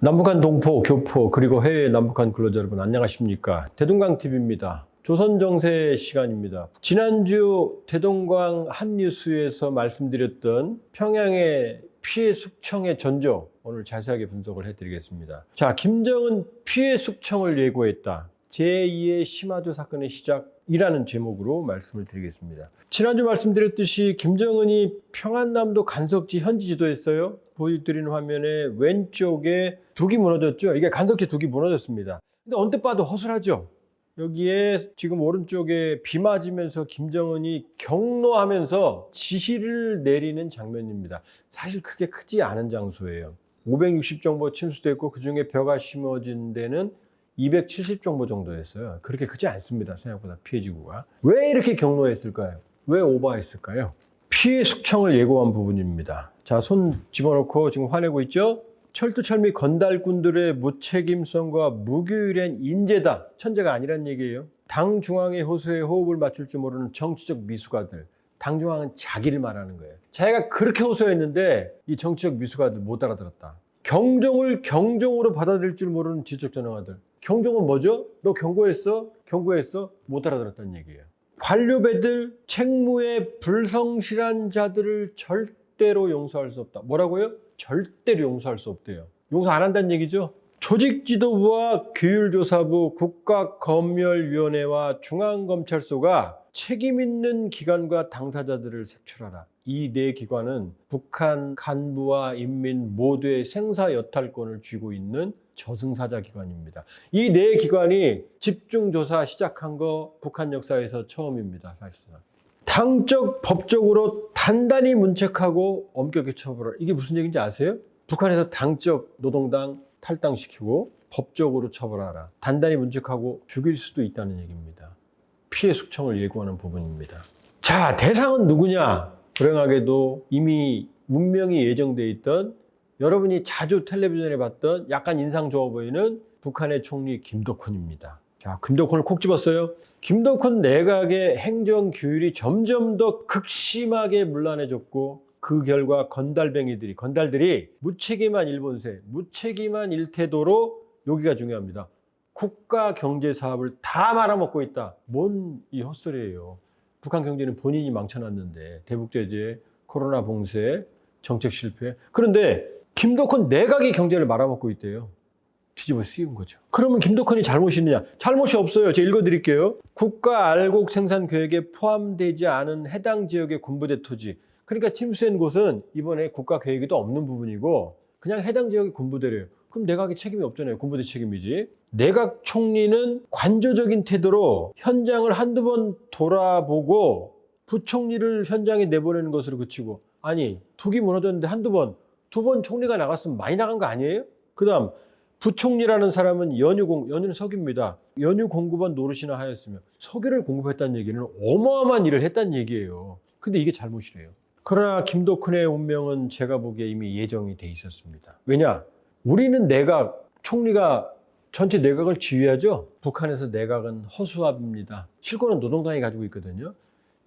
남북한 동포, 교포, 그리고 해외 남북한 근로자 여러분 안녕하십니까? 대동강TV입니다. 조선정세 시간입니다. 지난주 대동강 한뉴스에서 말씀드렸던 평양의 피해 숙청의 전조, 오늘 자세하게 분석을 해드리겠습니다. 자, 김정은 피해 숙청을 예고했다. 제2의 시마조 사건의 시작이라는 제목으로 말씀을 드리겠습니다. 지난주 말씀드렸듯이 김정은이 평안남도 간석지 현지 지도했어요. 보여드리는 화면에 왼쪽에 둑이 무너졌죠. 이게 간석지 둑이 무너졌습니다. 근데 언뜻 봐도 허술하죠. 여기에 지금 오른쪽에 비 맞으면서 김정은이 경로하면서 지시를 내리는 장면입니다. 사실 크게 크지 않은 장소예요. 560정보 침수됐고 그중에 벼가 심어진 데는 270정보 정도였어요. 그렇게 크지 않습니다. 생각보다 피해 지구가. 왜 이렇게 경로했을까요? 왜 오버했을까요? 피해 숙청을 예고한 부분입니다. 자, 손 집어넣고 지금 화내고 있죠? 철두철 및 건달꾼들의 무책임성과 무교율한 인재다. 천재가 아니란 얘기예요. 당 중앙의 호소에 호흡을 맞출 줄 모르는 정치적 미숙아들. 당 중앙은 자기를 말하는 거예요. 자기가 그렇게 호소했는데 이 정치적 미숙아들 못 알아들었다. 경종을 경종으로 받아들일 줄 모르는 지적 전형아들. 경종은 뭐죠? 너 경고했어? 경고했어? 못 알아들었다는 얘기예요. 관료배들, 책무에 불성실한 자들을 절대로 용서할 수 없다. 뭐라고요? 절대로 용서할 수 없대요. 용서 안 한다는 얘기죠. 조직지도부와 규율조사부, 국가검열위원회와 중앙검찰소가 책임있는 기관과 당사자들을 색출하라. 이 네 기관은 북한 간부와 인민 모두의 생사여탈권을 쥐고 있는 저승사자 기관입니다. 이 네 기관이 집중조사 시작한 거 북한 역사에서 처음입니다. 사실상. 당적, 법적으로 단단히 문책하고 엄격히 처벌하라. 이게 무슨 얘기인지 아세요? 북한에서 당적 노동당 탈당시키고 법적으로 처벌하라. 단단히 문책하고 죽일 수도 있다는 얘기입니다. 피해 숙청을 예고하는 부분입니다. 자, 대상은 누구냐? 불행하게도 이미 운명이 예정되어 있던 여러분이 자주 텔레비전에 봤던 약간 인상 좋아 보이는 북한의 총리 김덕훈입니다. 자, 김덕훈을 콕 집었어요. 김덕훈 내각의 행정 규율이 점점 더 극심하게 문란해졌고 그 결과 건달들이 무책임한 일본세, 무책임한 일태도로 여기가 중요합니다. 국가 경제 사업을 다 말아먹고 있다. 뭔 이 헛소리예요. 북한 경제는 본인이 망쳐놨는데 대북 제재, 코로나 봉쇄, 정책 실패. 그런데 김덕훈 내각이 경제를 말아먹고 있대요. 뒤집어 씌운 거죠. 그러면 김덕훈이 잘못이 있느냐? 잘못이 없어요. 제가 읽어드릴게요. 국가 알곡 생산 계획에 포함되지 않은 해당 지역의 군부대 토지. 그러니까 침수한 곳은 이번에 국가 계획에도 없는 부분이고 그냥 해당 지역의 군부대래요. 그럼 내각이 책임이 없잖아요. 군부대 책임이지. 내각 총리는 관조적인 태도로 현장을 한두 번 돌아보고 부총리를 현장에 내보내는 것으로 그치고, 아니 둑이 무너졌는데 두 번 총리가 나갔으면 많이 나간 거 아니에요? 그 다음 부총리라는 사람은 연유는 석유입니다. 연유 공급원 노릇이나 하였으며 석유를 공급했다는 얘기는 어마어마한 일을 했다는 얘기예요. 근데 이게 잘못이래요. 그러나 김덕훈의 운명은 제가 보기에 이미 예정이 돼 있었습니다. 왜냐? 우리는 총리가 전체 내각을 지휘하죠. 북한에서 내각은 허수아비입니다. 실권은 노동당이 가지고 있거든요.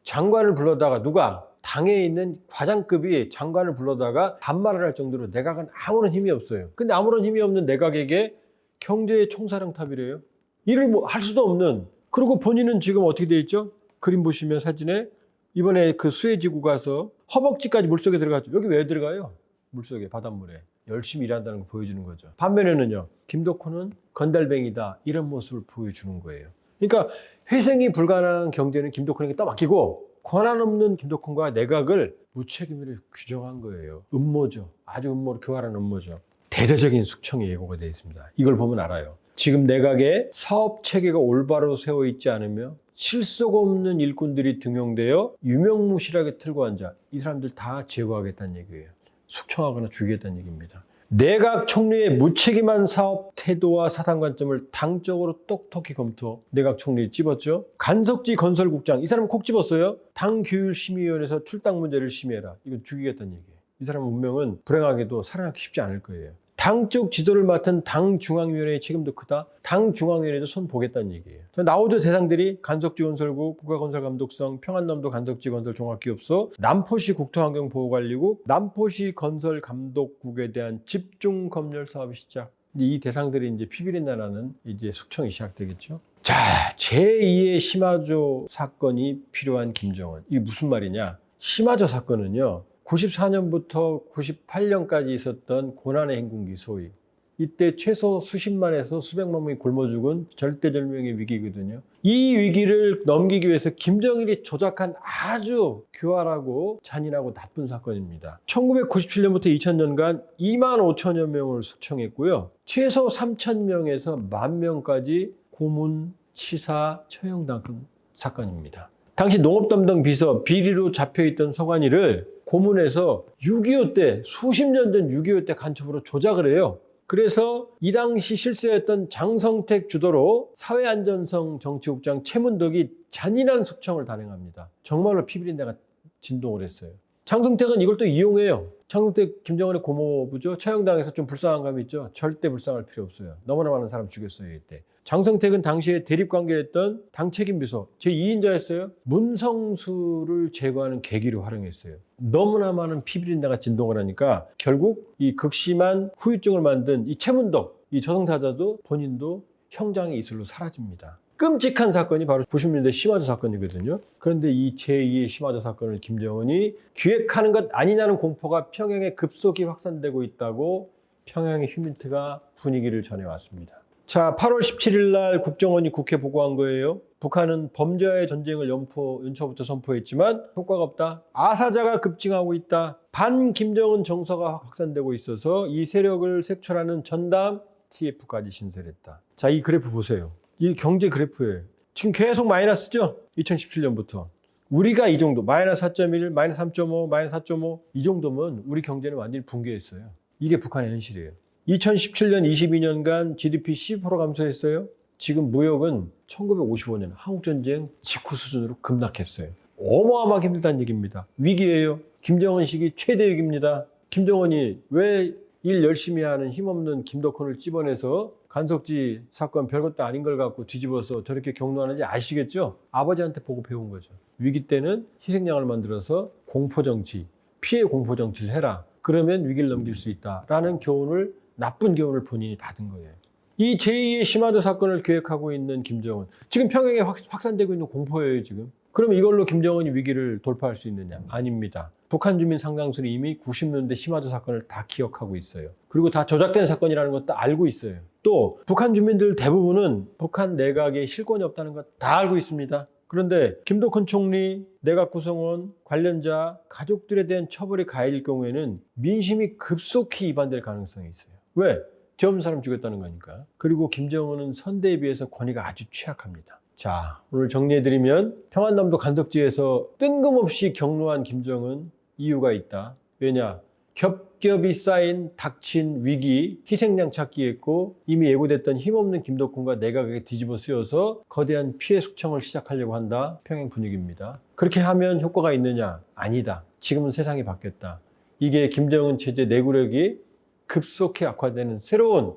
장관을 불러다가 누가? 당에 있는 과장급이 장관을 불러다가 반말을 할 정도로 내각은 아무런 힘이 없어요. 근데 아무런 힘이 없는 내각에게 경제의 총사령탑이래요. 일을 할 수도 없는. 그리고 본인은 지금 어떻게 돼 있죠? 그림 보시면 사진에 이번에 그 수해지구 가서 허벅지까지 물속에 들어갔죠. 여기 왜 들어가요? 물속에, 바닷물에. 열심히 일한다는 걸 보여주는 거죠. 반면에는요, 김덕훈은 건달뱅이다. 이런 모습을 보여주는 거예요. 그러니까 회생이 불가능한 경제는 김덕훈에게 떠맡기고 권한 없는 김덕훈과 내각을 무책임으로 규정한 거예요. 음모죠. 아주 음모로 교활한 음모죠. 대대적인 숙청이 예고가 되어 있습니다. 이걸 보면 알아요. 지금 내각의 사업 체계가 올바로 세워 있지 않으며 실속 없는 일꾼들이 등용되어 유명무실하게 틀고 앉아 이 사람들 다 제거하겠다는 얘기예요. 숙청하거나 죽이겠다는 얘기입니다. 내각 총리의 무책임한 사업 태도와 사상 관점을 당적으로 똑똑히 검토. 내각 총리 집었죠. 간석지 건설국장, 이 사람은 콕 집었어요. 당규율심의위원회에서 출당 문제를 심의해라. 이건 죽이겠다는 얘기예요. 이 사람 운명은 불행하게도 살아남기 쉽지 않을 거예요. 당적 지도를 맡은 당중앙위원회의 책임도 크다. 당중앙위원회도 손 보겠다는 얘기예요. 나오죠. 대상들이 간석지 건설국, 국가건설감독성, 평안남도 간석지 건설 종합기업소, 남포시 국토환경보호관리국, 남포시 건설감독국에 대한 집중검열 사업이 시작. 이제 이 대상들이 이제 피비린내나는 이제 숙청이 시작되겠죠. 자, 제2의 시마조 사건이 필요한 김정은. 이게 무슨 말이냐? 시마조 사건은요, 94년부터 98년까지 있었던 고난의 행군기 소위. 이때 최소 수십만에서 수백만 명이 굶어 죽은 절대절명의 위기거든요. 이 위기를 넘기기 위해서 김정일이 조작한 아주 교활하고 잔인하고 나쁜 사건입니다. 1997년부터 2000년간 2만 5천여 명을 숙청했고요. 최소 3천 명에서 1만 명까지 고문, 치사, 처형당한 사건입니다. 당시 농업담당 비서 비리로 잡혀있던 서관이를 고문해서 6.25 때, 수십 년 전 6.25 때 간첩으로 조작을 해요. 그래서 이 당시 실세였던 장성택 주도로 사회안전성 정치국장 최문덕이 잔인한 숙청을 단행합니다. 정말로 피비린내가 진동을 했어요. 장성택은 이걸 또 이용해요. 장성택 김정은의 고모부죠. 처형당해서 좀 불쌍한 감이 있죠. 절대 불쌍할 필요 없어요. 너무나 많은 사람 죽였어요 이때. 장성택은 당시에 대립관계였던 당 책임비서 제2인자였어요. 문성수를 제거하는 계기로 활용했어요. 너무나 많은 피비린내가 진동을 하니까 결국 이 극심한 후유증을 만든 이 최문덕, 이 저승사자도 본인도 형장의 이슬로 사라집니다. 끔찍한 사건이 바로 90년대 시마조 사건이거든요. 그런데 이 제2의 시마조 사건을 김정은이 기획하는 것 아니냐는 공포가 평양에 급속히 확산되고 있다고 평양의 휴민트가 분위기를 전해왔습니다. 자, 8월 17일 날 국정원이 국회 보고한 거예요. 북한은 범죄와의 전쟁을 연초부터 선포했지만 효과가 없다. 아사자가 급증하고 있다. 반 김정은 정서가 확산되고 있어서 이 세력을 색출하는 전담 TF까지 신설했다. 자, 이 그래프 보세요. 이 경제 그래프예요. 지금 계속 마이너스죠? 2017년부터. 우리가 이 정도, 마이너스 4.1, 마이너스 3.5, 마이너스 4.5, 이 정도면 우리 경제는 완전히 붕괴했어요. 이게 북한의 현실이에요. 2017년 22년간 GDP 12% 감소했어요. 지금 무역은 1955년 한국전쟁 직후 수준으로 급락했어요. 어마어마하게 힘들다는 얘기입니다. 위기예요. 김정은 시기 최대 위기입니다. 김정은이 왜 일 열심히 하는 힘없는 김덕헌을 집어내서 간석지 사건 별것도 아닌 걸 갖고 뒤집어서 저렇게 경로하는지 아시겠죠? 아버지한테 보고 배운 거죠. 위기 때는 희생양을 만들어서 공포정치, 피해 공포정치를 해라. 그러면 위기를 넘길 수 있다라는 교훈을, 나쁜 교훈을 본인이 받은 거예요. 이 제2의 시마조 사건을 계획하고 있는 김정은, 지금 평양에 확산되고 있는 공포예요 지금. 그럼 이걸로 김정은이 위기를 돌파할 수 있느냐? 아닙니다. 북한 주민 상당수는 이미 90년대 시마조 사건을 다 기억하고 있어요. 그리고 다 조작된 사건이라는 것도 알고 있어요. 또 북한 주민들 대부분은 북한 내각에 실권이 없다는 것 다 알고 있습니다. 그런데 김덕헌 총리, 내각 구성원, 관련자, 가족들에 대한 처벌이 가해질 경우에는 민심이 급속히 이반될 가능성이 있어요. 왜? 죄 없는 사람 죽였다는 거니까. 그리고 김정은은 선대에 비해서 권위가 아주 취약합니다. 자, 오늘 정리해드리면 평안남도 간석지에서 뜬금없이 경로한 김정은, 이유가 있다. 왜냐? 겹겹이 쌓인 닥친 위기, 희생양 찾기였고 이미 예고됐던 힘없는 김덕헌과 내각에게 뒤집어 쓰여서 거대한 피해 숙청을 시작하려고 한다. 평양 분위기입니다. 그렇게 하면 효과가 있느냐? 아니다. 지금은 세상이 바뀌었다. 이게 김정은 체제 내구력이 급속히 악화되는 새로운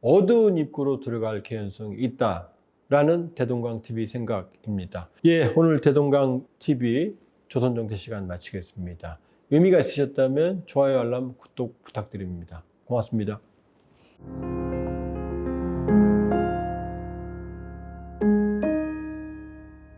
어두운 입구로 들어갈 개연성이 있다라는 대동강TV 생각입니다. 예, 오늘 대동강TV 조선정세 시간 마치겠습니다. 의미가 있으셨다면 좋아요, 알람, 구독 부탁드립니다. 고맙습니다.